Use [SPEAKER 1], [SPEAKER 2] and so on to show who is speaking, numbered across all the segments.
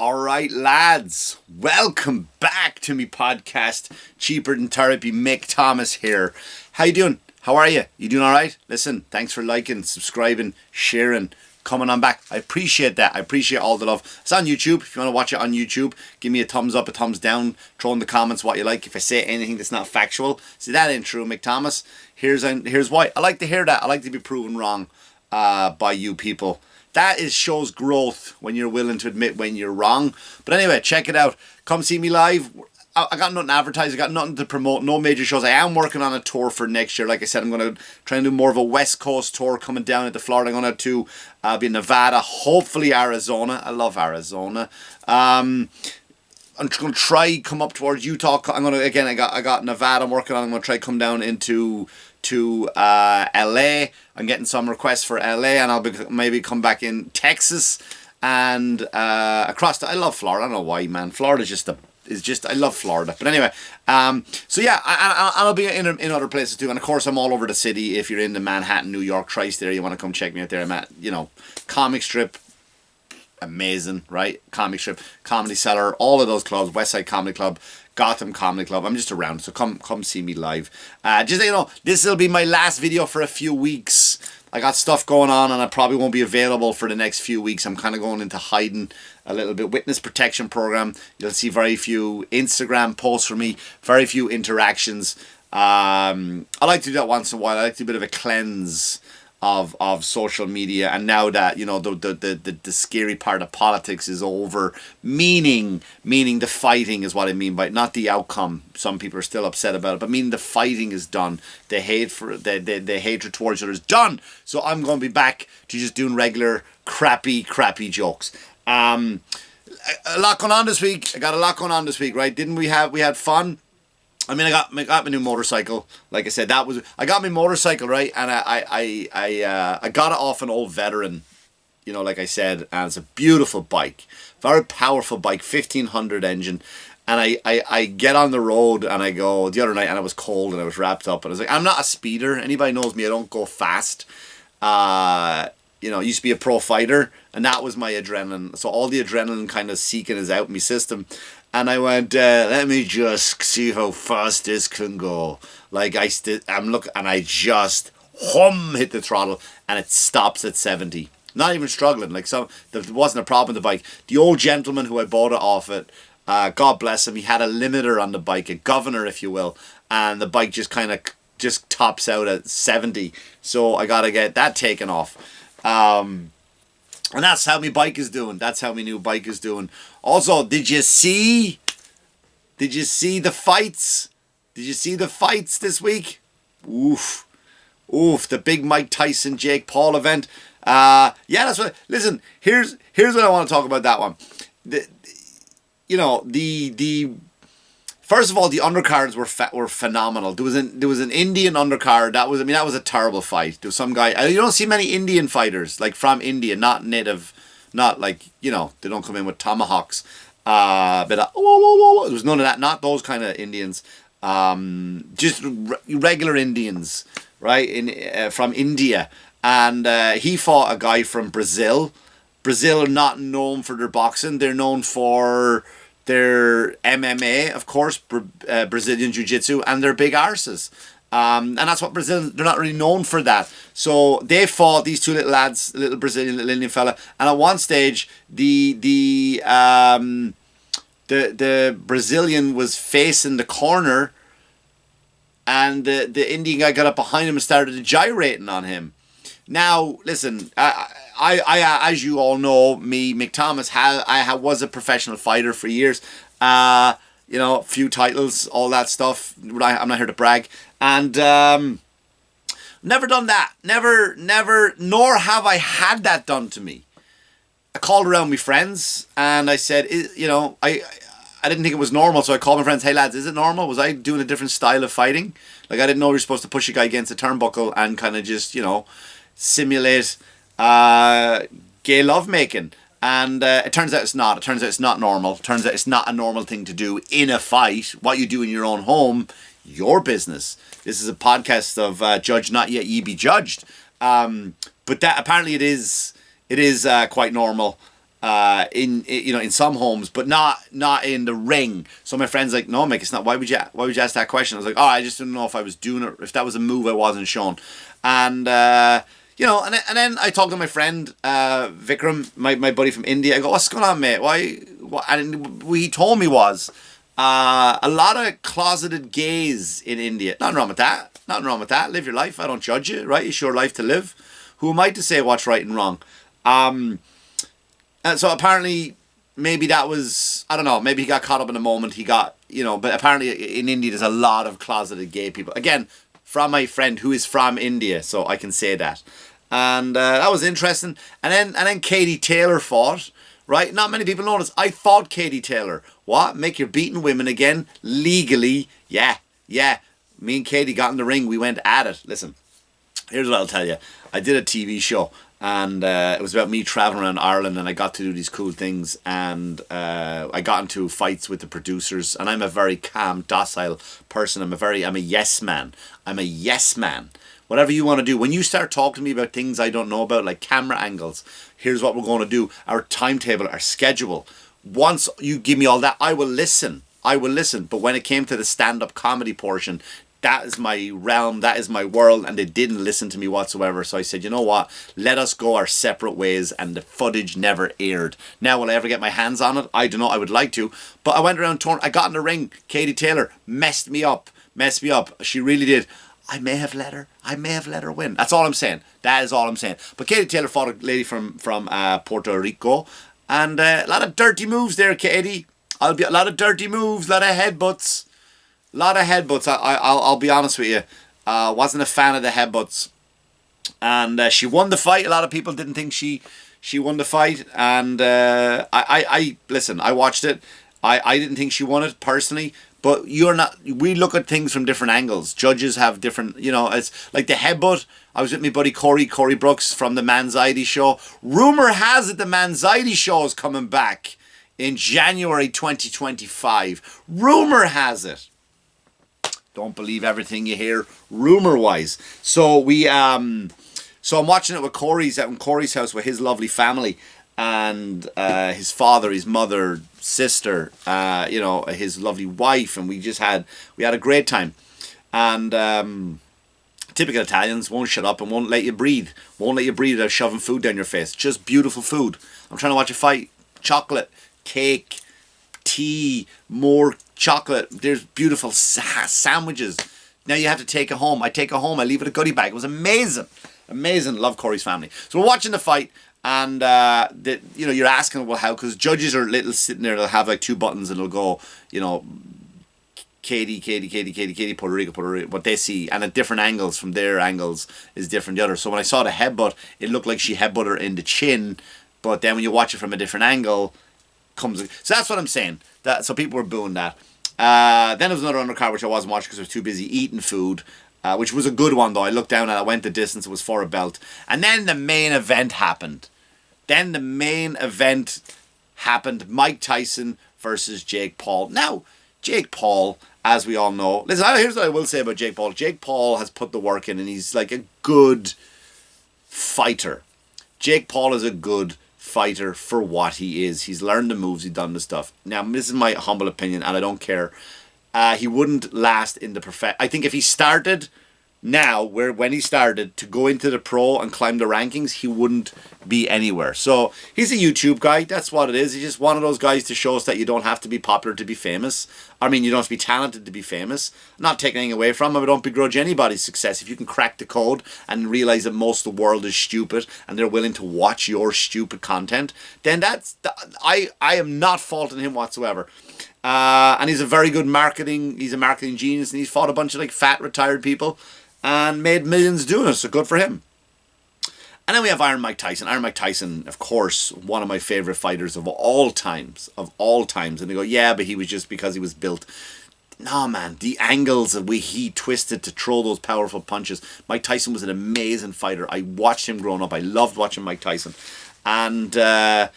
[SPEAKER 1] All right, lads, welcome back to me podcast, Cheaper Than Therapy. Mick Thomas here. How you doing? How are you? You doing all right? Listen, thanks for liking, subscribing, sharing, coming on back. I appreciate that. I appreciate all the love. It's on YouTube. If you want to watch it on YouTube, give me a thumbs up, a thumbs down. Throw in the comments what you like. If I say anything that's not factual, see, that ain't true, Mick Thomas. Here's why. I like to hear that. I like to be proven wrong by you people. That shows growth when you're willing to admit when you're wrong. But anyway, check it out. Come see me live. I got nothing to advertise. I got nothing to promote. No major shows. I am working on a tour for next year. Like I said, I'm going to try and do more of a West Coast tour coming down into Florida. I'm going to be in Nevada, hopefully Arizona. I love Arizona. I'm just going to try come up towards Utah. I'm going to, again, I got Nevada I'm working on. I'm going to try come down into LA. I'm getting some requests for LA, and I'll maybe come back in Texas and across. I love Florida. I don't know why, man. Florida is just I love Florida. But anyway, so yeah, I'll be in other places too, and of course I'm all over the city. If you're in the Manhattan, New York, tri-state area, you want to come check me out there. I'm at Comic Strip. Amazing, right? Comic Strip, Comedy Cellar, all of those clubs, West Side Comedy Club, Gotham Comedy Club. I'm just around, so come see me live. Just so you know, this will be my last video for a few weeks. I got stuff going on, and I probably won't be available for the next few weeks. I'm kind of going into hiding a little bit. Witness protection program. You'll see very few Instagram posts from me, very few interactions. I like to do that once in a while. I like to do a bit of a cleanse of social media, and now that the scary part of politics is over, meaning the fighting is what I mean by it, not the outcome. Some people are still upset about it, but meaning the fighting is done. The hatred towards each other is done. So I'm going to be back to just doing regular crappy jokes. A lot going on this week. I got a lot going on this week, right? Didn't we had fun? I mean, I got my new motorcycle. Like I said, I got my motorcycle, right, and I got it off an old veteran, like I said, and it's a beautiful bike, very powerful bike, 1500 engine, and I get on the road and I go the other night, and it was cold and I was wrapped up, and I was like, I'm not a speeder. Anybody knows me, I don't go fast. I used to be a pro fighter, and that was my adrenaline. So all the adrenaline kind of seeking is out in my system. And I went, let me just see how fast this can go. Like I'm looking, and I just hit the throttle, and it stops at 70. Not even struggling. Like there wasn't a problem with the bike. The old gentleman who I bought it off it, God bless him, he had a limiter on the bike, a governor, if you will, and the bike just kind of tops out at 70. So I gotta get that taken off. And that's how my bike is doing. That's how my new bike is doing. Also, did you see the fights? Did you see the fights this week? Oof. The big Mike Tyson Jake Paul event. Yeah, that's what. Listen, here's what I want to talk about that one. The first of all, the undercards were phenomenal. There was an Indian undercard that was a terrible fight. There was some guy. You don't see many Indian fighters like from India, not native, not like they don't come in with tomahawks. But there was none of that. Not those kind of Indians. Just regular Indians, right? From India, and he fought a guy from Brazil. Brazil are not known for their boxing. They're known for their MMA, of course, Brazilian Jiu-Jitsu, and their big arses. And that's what Brazil, they're not really known for that. So they fought, these two little lads, little Brazilian, little Indian fella, and at one stage, the Brazilian was facing the corner, and the Indian guy got up behind him and started gyrating on him. Now, listen, I as you all know, Mick Thomas, I was a professional fighter for years. Few titles, all that stuff. I'm not here to brag. And never done that. Never, nor have I had that done to me. I called around my friends and I said, I didn't think it was normal, so I called my friends, hey lads, is it normal? Was I doing a different style of fighting? Like, I didn't know you were supposed to push a guy against a turnbuckle and kind of just, simulate gay lovemaking. And it turns out it's not. It turns out it's not normal. It turns out it's not a normal thing to do in a fight. What you do in your own home, your business. This is a podcast of Judge Not Yet Ye Be Judged. But that apparently it is quite normal. in some homes, but not in the ring. So my friend's like, no, Mick, it's not. Why would you ask that question? I was like, oh, I just didn't know if I was doing it, if that was a move I wasn't shown. And and then I talked to my friend Vikram, my buddy from India. I go, what's going on, mate? Why? And what he told me was a lot of closeted gays in India. Nothing wrong with that. Nothing wrong with that. Live your life. I don't judge you, right? It's your life to live. Who am I to say what's right and wrong? And so apparently, maybe that was, I don't know, maybe he got caught up in a moment. He got, but apparently in India there's a lot of closeted gay people. Again, from my friend who is from India, so I can say that. And that was interesting. And then Katie Taylor fought, right? Not many people know this. I fought Katie Taylor. What? Make you're beating women again? Legally? Yeah. Me and Katie got in the ring. We went at it. Listen, here's what I'll tell you. I did a TV show. And it was about me traveling around Ireland, and I got to do these cool things, and I got into fights with the producers. And I'm a very calm, docile person. I'm a yes man. I'm a yes man. Whatever you want to do. When you start talking to me about things I don't know about, like camera angles, here's what we're going to do. Our timetable, our schedule. Once you give me all that, I will listen. But when it came to the stand-up comedy portion, that is my realm, that is my world, and they didn't listen to me whatsoever. So I said, you know what, let us go our separate ways, and the footage never aired. Now, will I ever get my hands on it? I don't know, I would like to. But I went around, I got in the ring. Katie Taylor messed me up. She really did. I may have let her win. That's all I'm saying. That is all I'm saying. But Katie Taylor fought a lady from Puerto Rico, and a lot of dirty moves there, Katie. A lot of dirty moves, a lot of headbutts. I'll be honest with you. Wasn't a fan of the headbutts. And she won the fight. A lot of people didn't think she won the fight. And listen, I watched it. I didn't think she won it personally. But we look at things from different angles. Judges have different, it's like the headbutt. I was with my buddy Corey Brooks from the Manxiety show. Rumor has it the Manxiety show is coming back in January 2025. Rumor has it. Don't believe everything you hear rumor-wise. So I'm watching it with Corey's at Corey's house with his lovely family, and his father, his mother, sister, his lovely wife, and we had a great time. And typical Italians won't shut up and won't let you breathe. Won't let you breathe without shoving food down your face. Just beautiful food. I'm trying to watch a fight. Chocolate, cake, tea, more chocolate. There's beautiful sandwiches. Now you have to take it home. I take it home. I leave it a goodie bag. It was amazing. Love Corey's family. So we're watching the fight, and you're asking, well, how? Because judges are little sitting there. They'll have like two buttons, and it'll go, Katie, Puerto Rico. What they see, and at different angles from their angles is different the other. So when I saw the headbutt, it looked like she headbutted her in the chin, but then when you watch it from a different angle, so that's what I'm saying. So people were booing that. Then there was another undercard which I wasn't watching because I was too busy eating food, which was a good one though. I looked down and I went the distance. It was for a belt. And then the main event happened. Mike Tyson versus Jake Paul. Now, Jake Paul, as we all know, listen, here's what I will say about Jake Paul. Jake Paul has put the work in, and he's like a good fighter. Jake Paul is a good fighter for what he is. He's learned the moves, he's done the stuff. Now, this is my humble opinion, and I don't care. He wouldn't last in the I think if he started now, when he started to go into the pro and climb the rankings, he wouldn't be anywhere. So he's a YouTube guy. That's what it is. He's just one of those guys to show us that you don't have to be popular to be famous. I mean, you don't have to be talented to be famous. I'm not taking anything away from him. I don't begrudge anybody's success. If you can crack the code and realize that most of the world is stupid and they're willing to watch your stupid content, then I am not faulting him whatsoever. And he's a very good he's a marketing genius, and he's fought a bunch of like fat retired people and made millions doing it, so good for him. And then we have Mike Tyson. Mike Tyson, of course, one of my favourite fighters of all times. And they go, yeah, but he was just because he was built. No, man, the angles that he twisted to throw those powerful punches. Mike Tyson was an amazing fighter. I watched him growing up. I loved watching Mike Tyson. And it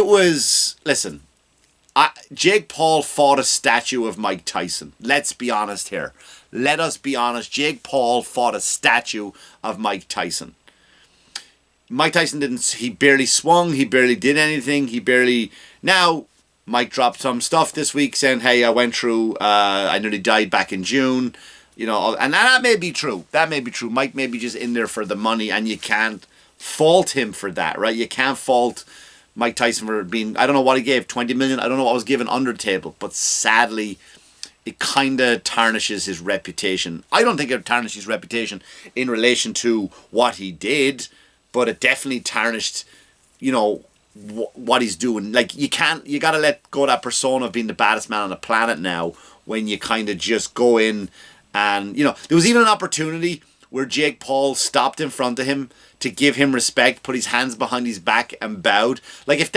[SPEAKER 1] was, listen, Jake Paul fought a statue of Mike Tyson. Let's be honest here. Let us be honest. Jake Paul fought a statue of Mike Tyson. Mike Tyson he barely swung, he barely did anything, now Mike dropped some stuff this week saying, hey, I went through, I nearly died back in June, and that may be true. Mike may be just in there for the money, and you can't fault him for that, right? You can't fault Mike Tyson for being, I don't know what he gave, 20 million, I don't know what was given under the table, but sadly, it kind of tarnishes his reputation. I don't think it tarnished his reputation in relation to what he did, but it definitely tarnished, what he's doing. Like, you got to let go of that persona of being the baddest man on the planet now, when you kind of just go in and, there was even an opportunity where Jake Paul stopped in front of him to give him respect, put his hands behind his back and bowed. Like, if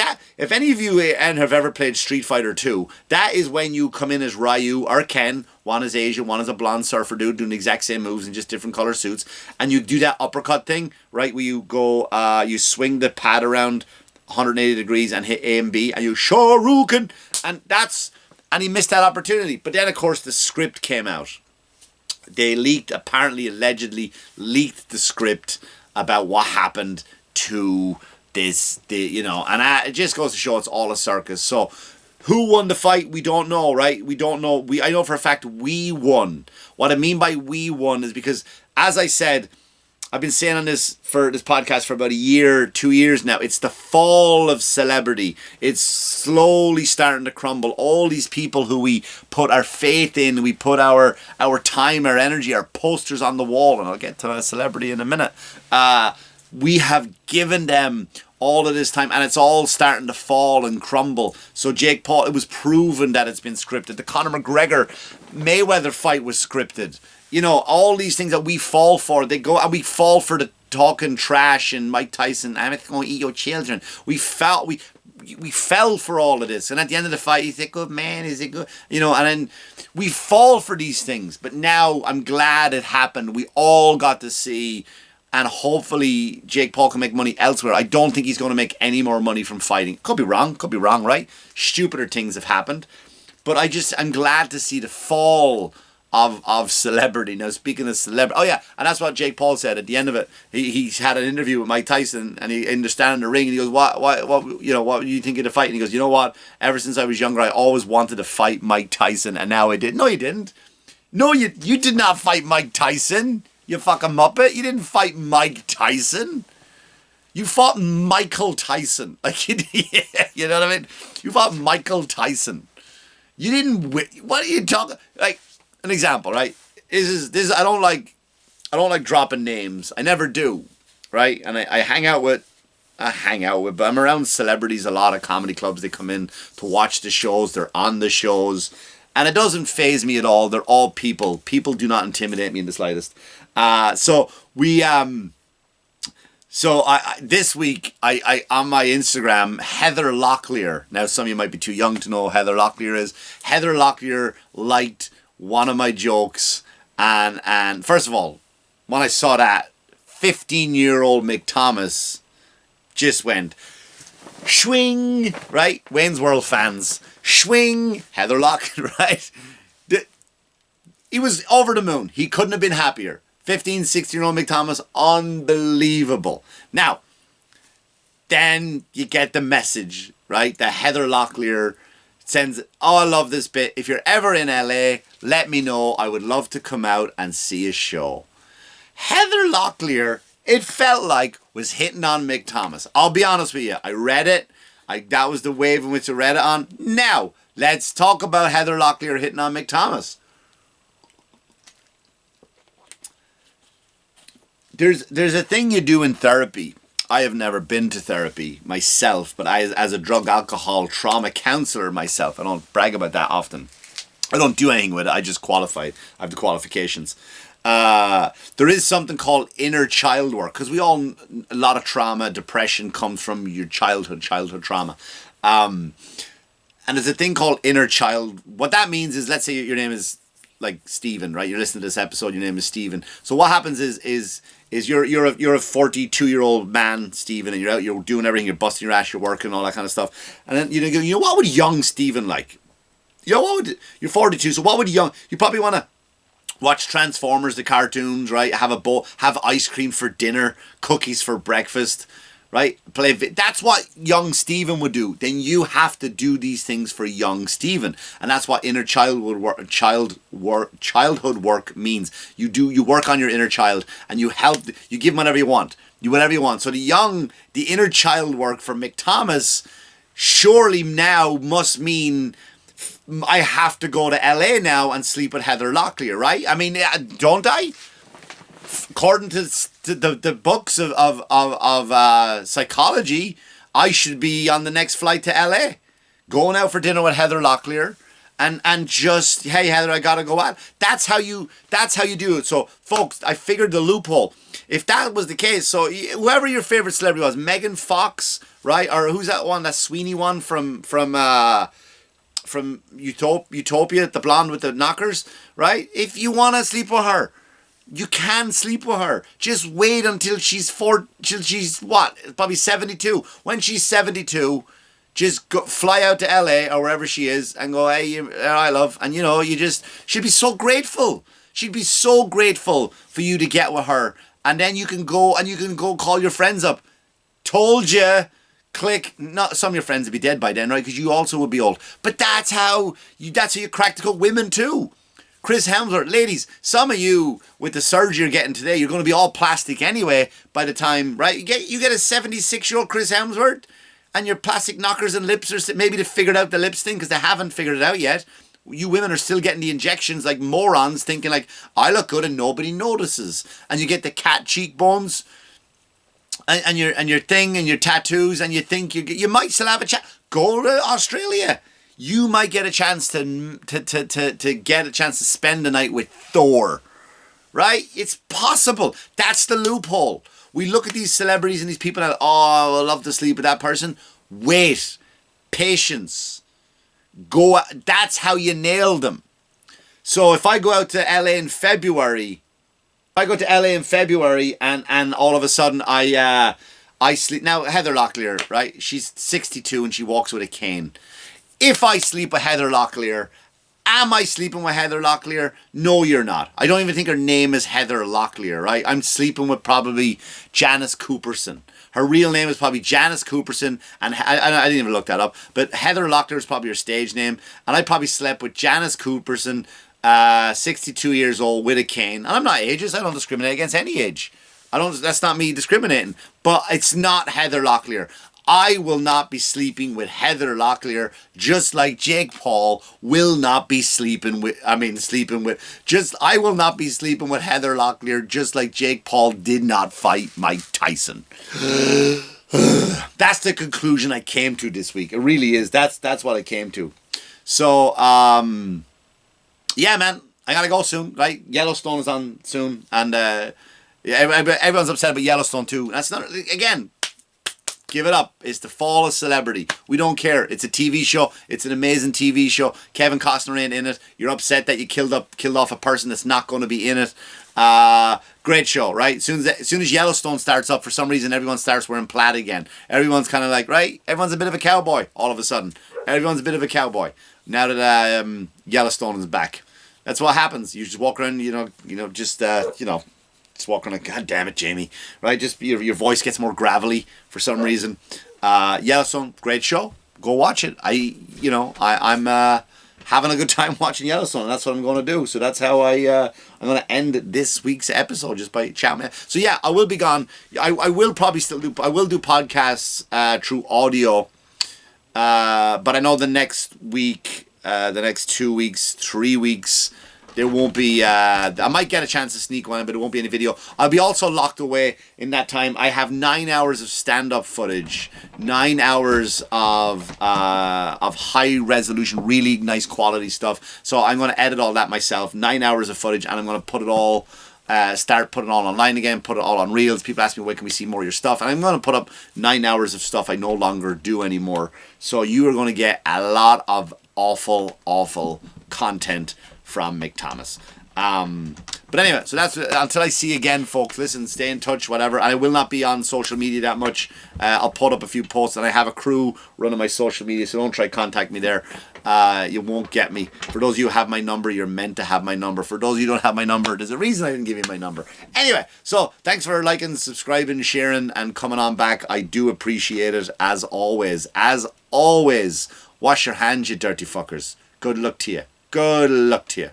[SPEAKER 1] any of you have ever played Street Fighter 2, that is when you come in as Ryu or Ken, one is Asian, one is a blonde surfer dude doing the exact same moves in just different color suits, and you do that uppercut thing, right, where you go, you swing the pad around 180 degrees and hit A and B, and you Shoryuken, and he missed that opportunity. But then, of course, the script came out. They allegedly leaked the script about what happened to this, and it just goes to show it's all a circus. So, who won the fight? We don't know, right? We don't know. I know for a fact we won. What I mean by we won is because, as I said, I've been saying on this podcast for about a year, 2 years now. It's the fall of celebrity. It's slowly starting to crumble. All these people who we put our faith in, we put our time, our energy, our posters on the wall, and I'll get to a celebrity in a minute. We have given them all of this time, and it's all starting to fall and crumble. So Jake Paul, it was proven that it's been scripted. The Conor McGregor Mayweather fight was scripted. All these things that we fall for, they go, and we fall for the talking trash and Mike Tyson, I'm going to eat your children. We fell for all of this. And at the end of the fight, is it good, man? Is it good? And then we fall for these things. But now I'm glad it happened. We all got to see, and hopefully Jake Paul can make money elsewhere. I don't think he's going to make any more money from fighting. Could be wrong, right? Stupider things have happened. But I'm glad to see the fall of celebrity. Now, speaking of celebrity, oh yeah, and that's what Jake Paul said at the end of it. He's had an interview with Mike Tyson, and he understands in the ring, and he goes, what do you think of the fight? And he goes, you know what? Ever since I was younger, I always wanted to fight Mike Tyson, and now I did. No, you didn't. No, you did not fight Mike Tyson. You fucking muppet. You didn't fight Mike Tyson. You fought Michael Tyson. Like, you know what I mean? You fought Michael Tyson. You didn't win. What are you talking? Like, an example, right? This I don't like dropping names. I never do, right? And I hang out with, but I'm around celebrities a lot of comedy clubs. They come in to watch the shows. They're on the shows, and it doesn't faze me at all. They're all people. People do not intimidate me in the slightest. This week I on my Instagram, Heather Locklear. Now, some of you might be too young to know who Heather Locklear is. Heather Locklear liked one of my jokes, and first of all, when I saw that, 15-year-old Mick Thomas just went swing, right? Wayne's World fans, swing, Heather Locklear, right? He was over the moon. He couldn't have been happier. 15, 16-year-old Mick Thomas, unbelievable. Now, then you get the message, right? That Heather Locklear sends, oh, I love this bit. If you're ever in LA, let me know. I would love to come out and see a show. Heather Locklear, it felt like, was hitting on Mick Thomas. I'll be honest with you. I read it. That was the wave in which I read it on. Now, let's talk about Heather Locklear hitting on Mick Thomas. There's a thing you do in therapy. I have never been to therapy myself, but as a drug, alcohol, trauma counselor myself, I don't brag about that often. I don't do anything with it. I just qualify. I have the qualifications. There is something called inner child work, because a lot of trauma, depression comes from your childhood trauma. And there's a thing called inner child. What that means is, let's say your name is like Stephen, right? You're listening to this episode, your name is Stephen. So what happens is you're a 42-year-old man, Stephen, and you're out, you're doing everything, you're busting your ass, you're working, all that kind of stuff. And then you know what would young Stephen like? You're 42, so what would you probably want to Watch Transformers, the cartoons, right? Have ice cream for dinner, cookies for breakfast, right? That's what young Stephen would do. Then you have to do these things for young Stephen, and that's what inner childhood work means. You work on your inner child, and you give him whatever you want. So the inner child work for Mick Thomas surely now must mean I have to go to LA now and sleep with Heather Locklear, right? I mean, don't I? According to the books of psychology, I should be on the next flight to LA, going out for dinner with Heather Locklear, and just, hey Heather, I gotta go out. That's how you do it. So folks, I figured the loophole. If that was the case, so whoever your favorite celebrity was, Megan Fox, right? Or who's that one, that Sweeney one from Utopia, the blonde with the knockers, right? If you want to sleep with her, you can sleep with her. Just wait until she's probably 72. When she's 72, just fly out to LA or wherever she is and go, hey, I love, and she'd be so grateful. She'd be so grateful for you to get with her, and then you can go call your friends up. Told you. Click. Not some of your friends would be dead by then, right? Because you also would be old. But that's how you crack the code. Women too. Chris Hemsworth, ladies, some of you with the surgery you're getting today, you're going to be all plastic anyway by the time, right? You get a 76-year-old Chris Hemsworth, and your plastic knockers and lips are maybe they figured out the lips thing because they haven't figured it out yet. You women are still getting the injections like morons, thinking like I look good and nobody notices, and you get the cat cheekbones. And your thing and your tattoos, and you think you might still have a chance. Go to Australia. You might get a chance to get a chance to spend the night with Thor, right? It's possible. That's the loophole. We look at these celebrities and these people that I would love to sleep with that person. Wait, patience. Go. That's how you nail them. So if I go out to LA in February. And all of a sudden I sleep. Now, Heather Locklear, right? She's 62 and she walks with a cane. If I sleep with Heather Locklear, am I sleeping with Heather Locklear? No, you're not. I don't even think her name is Heather Locklear, right? I'm sleeping with probably Janice Cooperson. Her real name is probably Janice Cooperson, and I didn't even look that up, but Heather Locklear is probably her stage name, and I probably slept with Janice Cooperson, 62 years old with a cane. And I'm not ageist. I don't discriminate against any age. That's not me discriminating. But it's not Heather Locklear. I will not be sleeping with Heather Locklear, just like Jake Paul will not be I will not be sleeping with Heather Locklear, just like Jake Paul did not fight Mike Tyson. That's the conclusion I came to this week. It really is. That's what I came to. So, yeah, man, I gotta go soon, right? Yellowstone is on soon, and everyone's upset about Yellowstone too. That's not, again, give it up. It's the fall of celebrity. We don't care. It's a TV show. It's an amazing TV show. Kevin Costner ain't in it. You're upset that you killed off a person that's not going to be in it. Great show, right? As soon as Yellowstone starts up, for some reason, everyone starts wearing plaid again. Everyone's kind of like, right? Everyone's a bit of a cowboy all of a sudden. Everyone's a bit of a cowboy now that Yellowstone is back. That's what happens. You just walk around, just walk around like, God damn it, Jamie, right? Just your voice gets more gravelly for some reason. Yellowstone, great show. Go watch it. I'm having a good time watching Yellowstone. And that's what I'm going to do. So that's how I'm going to end this week's episode, just by chatting. So yeah, I will be gone. I will probably still do podcasts through audio. But I know the next week, the next 2 weeks, 3 weeks, there won't be, I might get a chance to sneak one, but it won't be any video. I'll be also locked away in that time. I have 9 hours of stand-up footage, 9 hours of high resolution, really nice quality stuff. So I'm going to edit all that myself, 9 hours of footage, and I'm going to put it all, start putting it all online again, put it all on Reels. People ask me, where can we see more of your stuff? And I'm going to put up 9 hours of stuff I no longer do anymore. So you are going to get a lot of awful content from Mick Thomas. But But anyway, so that's until I see you again, folks. Listen, stay in touch, whatever. I will not be on social media that much. I'll put up a few posts, and I have a crew running my social media, so don't try to contact me there. You won't get me. For those of you who have my number, you're meant to have my number. For those of you who don't have my number, there's a reason I didn't give you my number. Anyway, so thanks for liking, subscribing, sharing, and coming on back. I do appreciate it, as always. As always, wash your hands, you dirty fuckers. Good luck to you. Good luck to you.